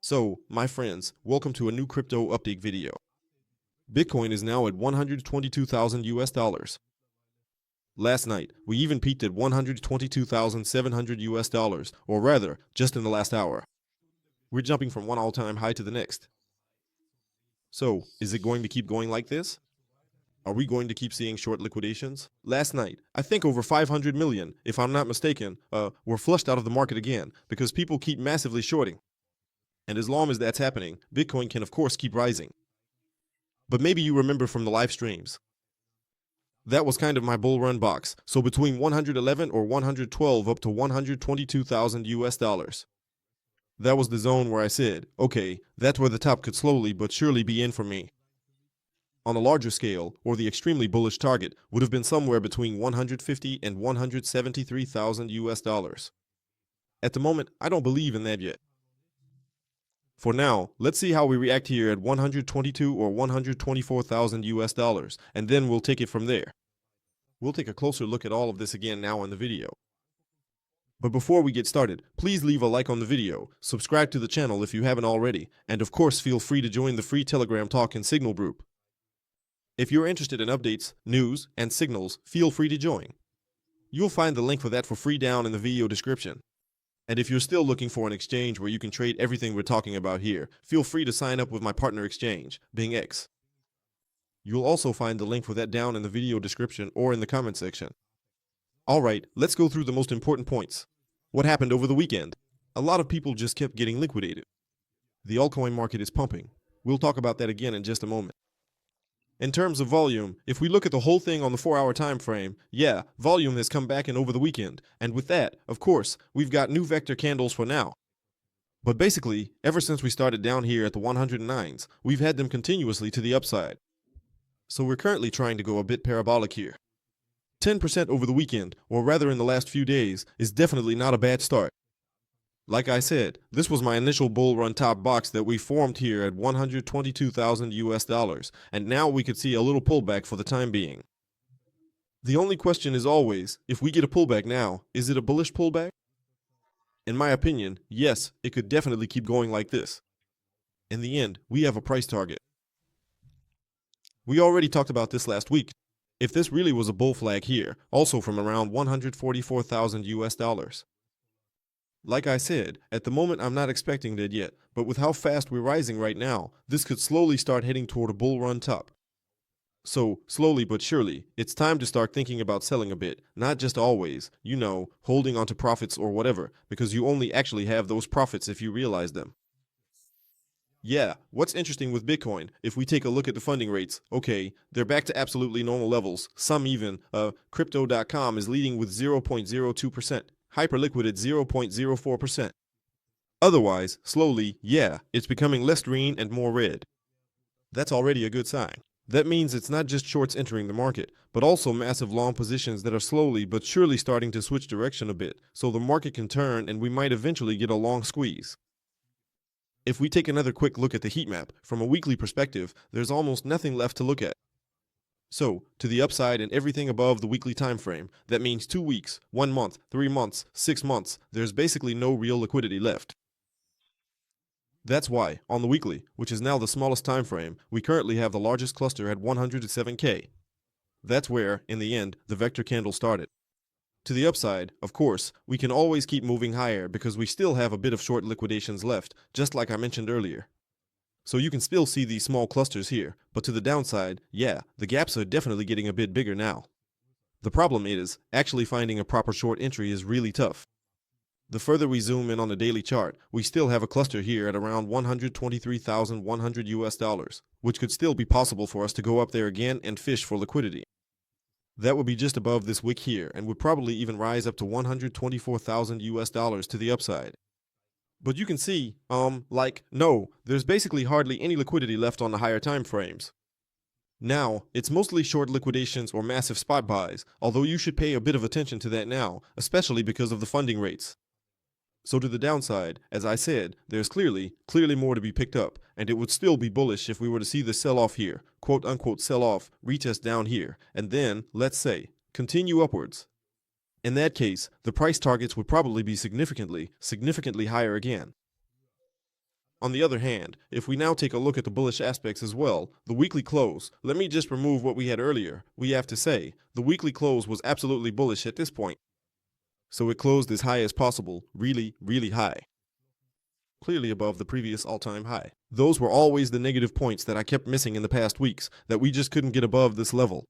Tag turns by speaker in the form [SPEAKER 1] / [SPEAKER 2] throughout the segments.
[SPEAKER 1] So, my friends, welcome to a new crypto update video. Bitcoin is now at 122,000 US dollars. Last night, we even peaked at 122,700 US dollars, or rather, just in the last hour. We're jumping from one all-time high to the next. So, is it going to keep going like this? Are we going to keep seeing short liquidations? Last night, I think over 500 million, if I'm not mistaken, were flushed out of the market again because people keep massively shorting. And as long as that's happening, Bitcoin can of course keep rising. But maybe you remember from the live streams. That was kind of my bull run box, so between 111 or 112 up to 122,000 US dollars. That was the zone where I said, okay, that's where the top could slowly but surely be in for me. On a larger scale, or the extremely bullish target, would have been somewhere between 150 and 173,000 US dollars. At the moment, I don't believe in that yet. For now, let's see how we react here at 122 or 124,000 US dollars, and then we'll take it from there. We'll take a closer look at all of this again now in the video. But before we get started, please leave a like on the video, subscribe to the channel if you haven't already, and of course feel free to join the free Telegram talk and signal group. If you're interested in updates, news, and signals, feel free to join. You'll find the link for that for free down in the video description. And if you're still looking for an exchange where you can trade everything we're talking about here, feel free to sign up with my partner exchange, BingX. You'll also find the link for that down in the video description or in the comment section. Alright, let's go through the most important points. What happened over the weekend? A lot of people just kept getting liquidated. The altcoin market is pumping. We'll talk about that again in just a moment. In terms of volume, if we look at the whole thing on the 4-hour time frame, yeah, volume has come back in over the weekend, and with that, of course, we've got new vector candles for now. But basically, ever since we started down here at the 109s, we've had them continuously to the upside. So we're currently trying to go a bit parabolic here. 10% over the weekend, or rather in the last few days, is definitely not a bad start. Like I said, this was my initial bull run top box that we formed here at 122,000 US dollars, and now we could see a little pullback for the time being. The only question is always, if we get a pullback now, is it a bullish pullback? In my opinion, yes, it could definitely keep going like this. In the end, we have a price target. We already talked about this last week. If this really was a bull flag here, also from around 144,000 US dollars. Like I said, at the moment I'm not expecting that yet, but with how fast we're rising right now, this could slowly start heading toward a bull run top. So, slowly but surely, it's time to start thinking about selling a bit, not just always, holding onto profits or whatever, because you only actually have those profits if you realize them. Yeah, what's interesting with Bitcoin, if we take a look at the funding rates, okay, they're back to absolutely normal levels, some even, crypto.com is leading with 0.02%. Hyperliquid at 0.04%. Otherwise, slowly, yeah, it's becoming less green and more red. That's already a good sign. That means it's not just shorts entering the market, but also massive long positions that are slowly but surely starting to switch direction a bit, so the market can turn and we might eventually get a long squeeze. If we take another quick look at the heat map, from a weekly perspective, there's almost nothing left to look at. So, to the upside and everything above the weekly time frame, that means 2 weeks, 1 month, 3 months, 6 months, there's basically no real liquidity left. That's why, on the weekly, which is now the smallest time frame, we currently have the largest cluster at 107K. That's where, in the end, the vector candle started. To the upside, of course, we can always keep moving higher because we still have a bit of short liquidations left, just like I mentioned earlier. So you can still see these small clusters here, but to the downside, yeah, the gaps are definitely getting a bit bigger now. The problem is, actually finding a proper short entry is really tough. The further we zoom in on the daily chart, we still have a cluster here at around 123,100 US dollars, which could still be possible for us to go up there again and fish for liquidity. That would be just above this wick here and would probably even rise up to 124,000 US dollars to the upside. But you can see, no, there's basically hardly any liquidity left on the higher time frames. Now, it's mostly short liquidations or massive spot buys, although you should pay a bit of attention to that now, especially because of the funding rates. So to the downside, as I said, there's clearly more to be picked up, and it would still be bullish if we were to see the sell-off here, quote-unquote sell-off, retest down here, and then, let's say, continue upwards. In that case, the price targets would probably be significantly higher again. On the other hand, if we now take a look at the bullish aspects as well, the weekly close, let me just remove what we had earlier. We have to say, the weekly close was absolutely bullish at this point. So it closed as high as possible, really, really high. Clearly above the previous all-time high. Those were always the negative points that I kept missing in the past weeks, that we just couldn't get above this level.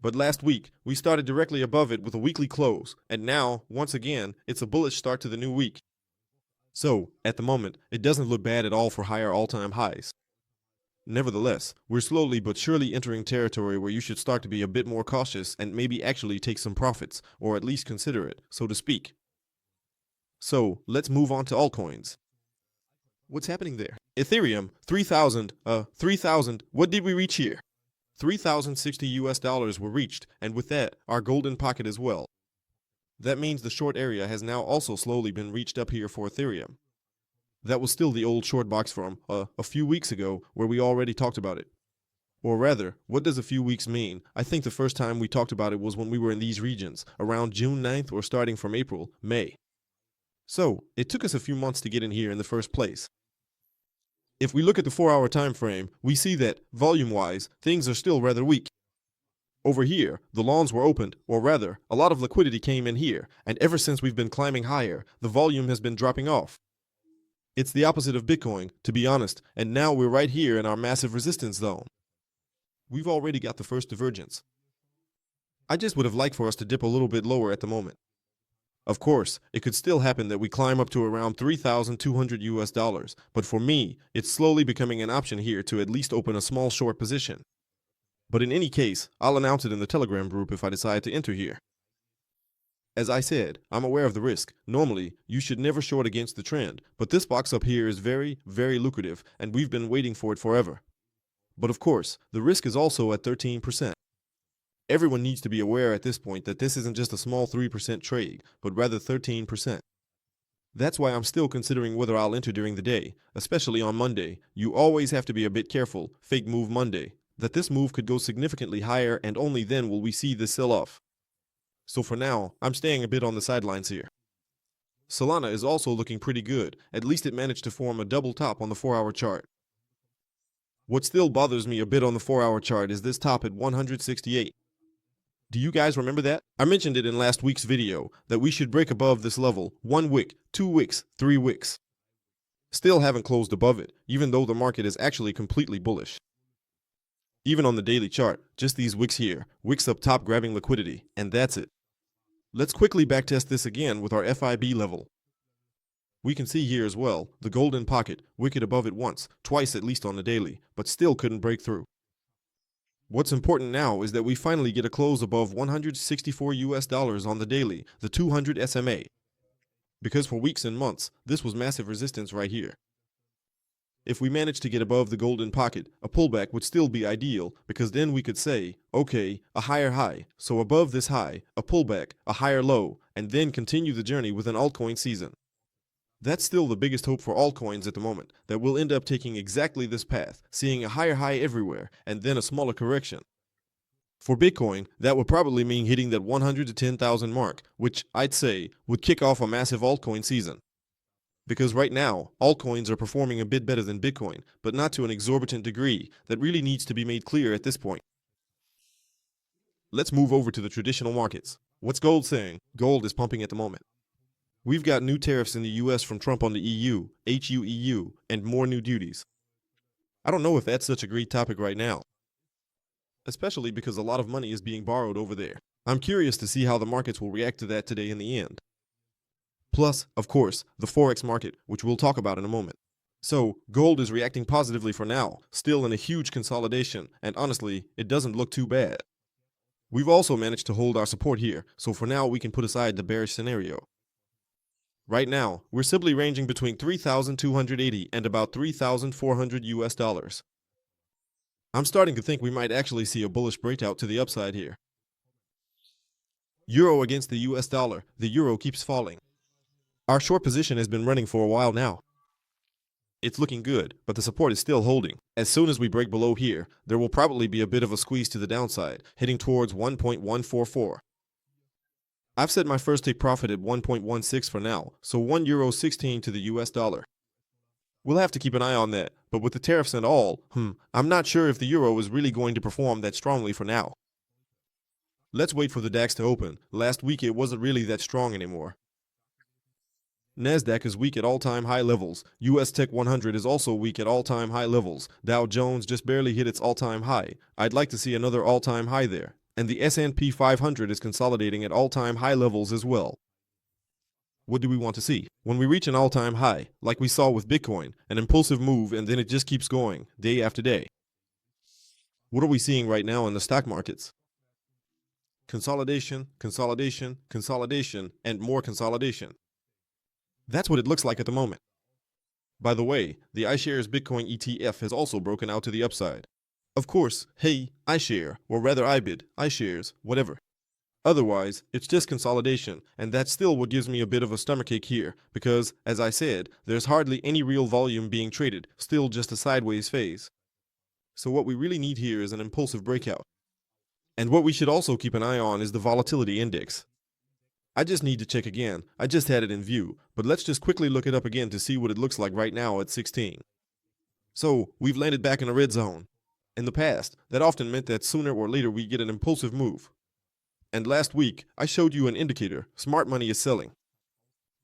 [SPEAKER 1] But last week, we started directly above it with a weekly close, and now, once again, it's a bullish start to the new week. So, at the moment, it doesn't look bad at all for higher all-time highs. Nevertheless, we're slowly but surely entering territory where you should start to be a bit more cautious and maybe actually take some profits, or at least consider it, so to speak. So, let's move on to altcoins. What's happening there? Ethereum, 3,000, what did we reach here? $3,060 were reached, and with that, our golden pocket as well. That means the short area has now also slowly been reached up here for Ethereum. That was still the old short box from a few weeks ago where we already talked about it. Or rather, what does a few weeks mean? I think the first time we talked about it was when we were in these regions, around June 9th or starting from April, May. So, it took us a few months to get in here in the first place. If we look at the 4-hour time frame, we see that, volume-wise, things are still rather weak. Over here, the lawns were opened, or rather, a lot of liquidity came in here, and ever since we've been climbing higher, the volume has been dropping off. It's the opposite of Bitcoin, to be honest, and now we're right here in our massive resistance zone. We've already got the first divergence. I just would have liked for us to dip a little bit lower at the moment. Of course, it could still happen that we climb up to around $3,200, but for me, it's slowly becoming an option here to at least open a small short position. But in any case, I'll announce it in the Telegram group if I decide to enter here. As I said, I'm aware of the risk. Normally, you should never short against the trend, but this box up here is very, very lucrative, and we've been waiting for it forever. But of course, the risk is also at 13%. Everyone needs to be aware at this point that this isn't just a small 3% trade, but rather 13%. That's why I'm still considering whether I'll enter during the day, especially on Monday. You always have to be a bit careful, fake move Monday, that this move could go significantly higher and only then will we see this sell-off. So for now, I'm staying a bit on the sidelines here. Solana is also looking pretty good, at least it managed to form a double top on the 4-hour chart. What still bothers me a bit on the 4-hour chart is this top at 168. Do you guys remember that? I mentioned it in last week's video, that we should break above this level, 1 wick, 2 wicks, 3 wicks. Still haven't closed above it, even though the market is actually completely bullish. Even on the daily chart, just these wicks here, wicks up top grabbing liquidity, and that's it. Let's quickly backtest this again with our FIB level. We can see here as well, the golden pocket, wicket above it once, twice at least on the daily, but still couldn't break through. What's important now is that we finally get a close above $164 on the daily, the 200 SMA. Because for weeks and months, this was massive resistance right here. If we manage to get above the golden pocket, a pullback would still be ideal, because then we could say, okay, a higher high, so above this high, a pullback, a higher low, and then continue the journey with an altcoin season. That's still the biggest hope for altcoins at the moment, that we'll end up taking exactly this path, seeing a higher high everywhere, and then a smaller correction. For Bitcoin, that would probably mean hitting that 110,000 mark, which I'd say would kick off a massive altcoin season. Because right now, altcoins are performing a bit better than Bitcoin, but not to an exorbitant degree that really needs to be made clear at this point. Let's move over to the traditional markets. What's gold saying? Gold is pumping at the moment. We've got new tariffs in the US from Trump on the EU, HUEU, and more new duties. I don't know if that's such a great topic right now, especially because a lot of money is being borrowed over there. I'm curious to see how the markets will react to that today in the end. Plus, of course, the Forex market, which we'll talk about in a moment. So, gold is reacting positively for now, still in a huge consolidation, and honestly, it doesn't look too bad. We've also managed to hold our support here, so for now we can put aside the bearish scenario. Right now, we're simply ranging between 3,280 and about 3,400 US dollars. I'm starting to think we might actually see a bullish breakout to the upside here. Euro against the US dollar, the euro keeps falling. Our short position has been running for a while now. It's looking good, but the support is still holding. As soon as we break below here, there will probably be a bit of a squeeze to the downside, heading towards 1.144. I've set my first take profit at 1.16 for now, so €1.16 to the US dollar. We'll have to keep an eye on that, but with the tariffs and all, I'm not sure if the euro is really going to perform that strongly for now. Let's wait for the DAX to open. Last week it wasn't really that strong anymore. Nasdaq is weak at all-time high levels. US Tech 100 is also weak at all-time high levels. Dow Jones just barely hit its all-time high. I'd like to see another all-time high there. And the S&P 500 is consolidating at all-time high levels as well. What do we want to see? When we reach an all-time high, like we saw with Bitcoin, an impulsive move and then it just keeps going, day after day. What are we seeing right now in the stock markets? Consolidation, consolidation, consolidation, and more consolidation. That's what it looks like at the moment. By the way, the iShares Bitcoin ETF has also broken out to the upside. Of course, hey, iShare, or rather iBid, iShares, whatever. Otherwise, it's just consolidation, and that's still what gives me a bit of a stomachache here, because, as I said, there's hardly any real volume being traded, still just a sideways phase. So what we really need here is an impulsive breakout. And what we should also keep an eye on is the volatility index. I just need to check again, I just had it in view, but let's just quickly look it up again to see what it looks like right now at 16. So, we've landed back in a red zone. In the past, that often meant that sooner or later we get an impulsive move. And last week, I showed you an indicator, smart money is selling.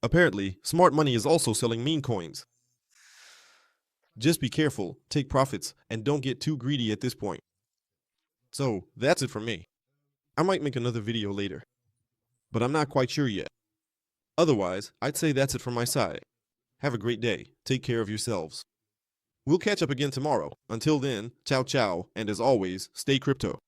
[SPEAKER 1] Apparently, smart money is also selling meme coins. Just be careful, take profits, and don't get too greedy at this point. So, that's it from me. I might make another video later, but I'm not quite sure yet. Otherwise, I'd say that's it from my side. Have a great day, take care of yourselves. We'll catch up again tomorrow. Until then, ciao ciao, and as always, stay crypto.